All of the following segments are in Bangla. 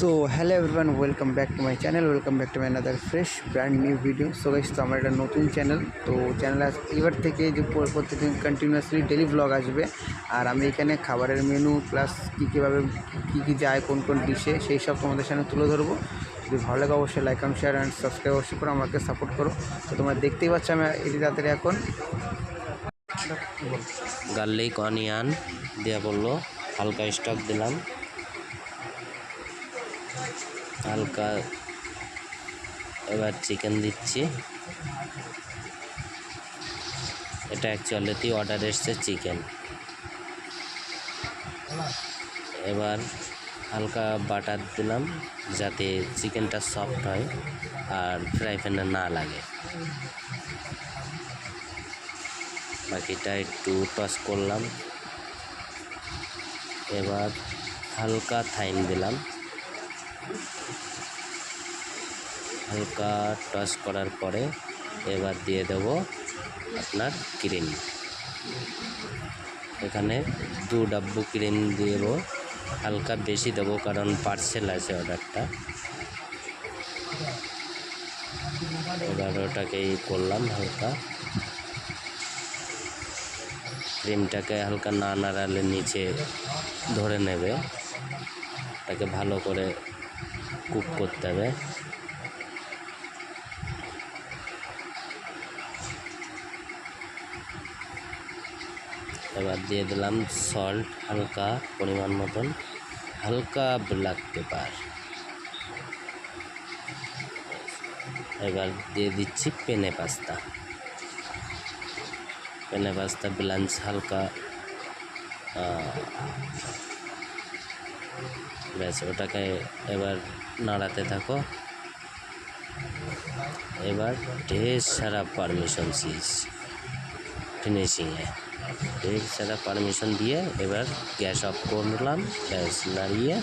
So hello everyone, welcome back to my channel, welcome back to my another fresh brand new video. So guys, তো আমার একটা নতুন চ্যানেল, তো চ্যানেল এবার থেকে যে প্রত্যেকদিন কন্টিনিউয়াসলি ডেলি ব্লগ আসবে। আর আমি এখানে খাবারের মেনু প্লাস কীভাবে কী যায় কোন কোন ডিশে সেই সব তোমাদের সামনে তুলে ধরবো। যদি ভালো লাগে অবশ্যই like and share and subscribe অবশ্যই করে আমাকে সাপোর্ট করো। তো তোমরা দেখতেই পাচ্ছ আমি এটি তাড়াতাড়ি এখন গার্লিক অনিয়ন দেওয়া বললো, হালকা স্টক দিলাম, হালকা এবার চিকেন দিচ্ছি। এটা অ্যাকচুয়ালিতে অর্ডার এসছে চিকেন। এবার হালকা বাটার দিলাম যাতে চিকেনটা সফট হয় আর ফ্রাই প্যানে না লাগে। বাকিটা একটু টস করলাম। এবার হালকা থাইম দিলাম, হালকা টস করার পরে এবার দিয়ে দেব আপনার ক্রিম। এখানে 2 ডাব্বু ক্রিম দেব, হালকা বেশি দেবো কারণ পার্সেল আছে অর্ডারটা। এবার ওটাকেই করলাম, হালকা ক্রিমটাকে হালকা না নাড়ালে নিচে ধরে নেবে, তাকে ভালো করে কুক করতে হবে। এবার দিয়ে দিলাম সল্ট হালকা পরিমাণ মতন, হালকা ব্ল্যাক পেপার। এবার দিয়ে দিচ্ছি পেনে পাস্তা। পেনে পাস্তা ব্লাঞ্চ হালকা, ব্যাস ওটাকে এবার নাড়াতে থাকো। এবার ঢের সারা পারমিশন চিজ ফিনিশিংয়ে, ঢের সারা পারমিশন দিয়ে এবার গ্যাস অফ করলাম, ব্যাস নাড়িয়ে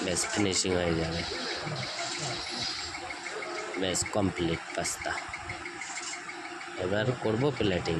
ব্যাস ফিনিশিং হয়ে যাবে। ব্যাস কমপ্লিট পাস্তা। এবার করব প্লেটিং।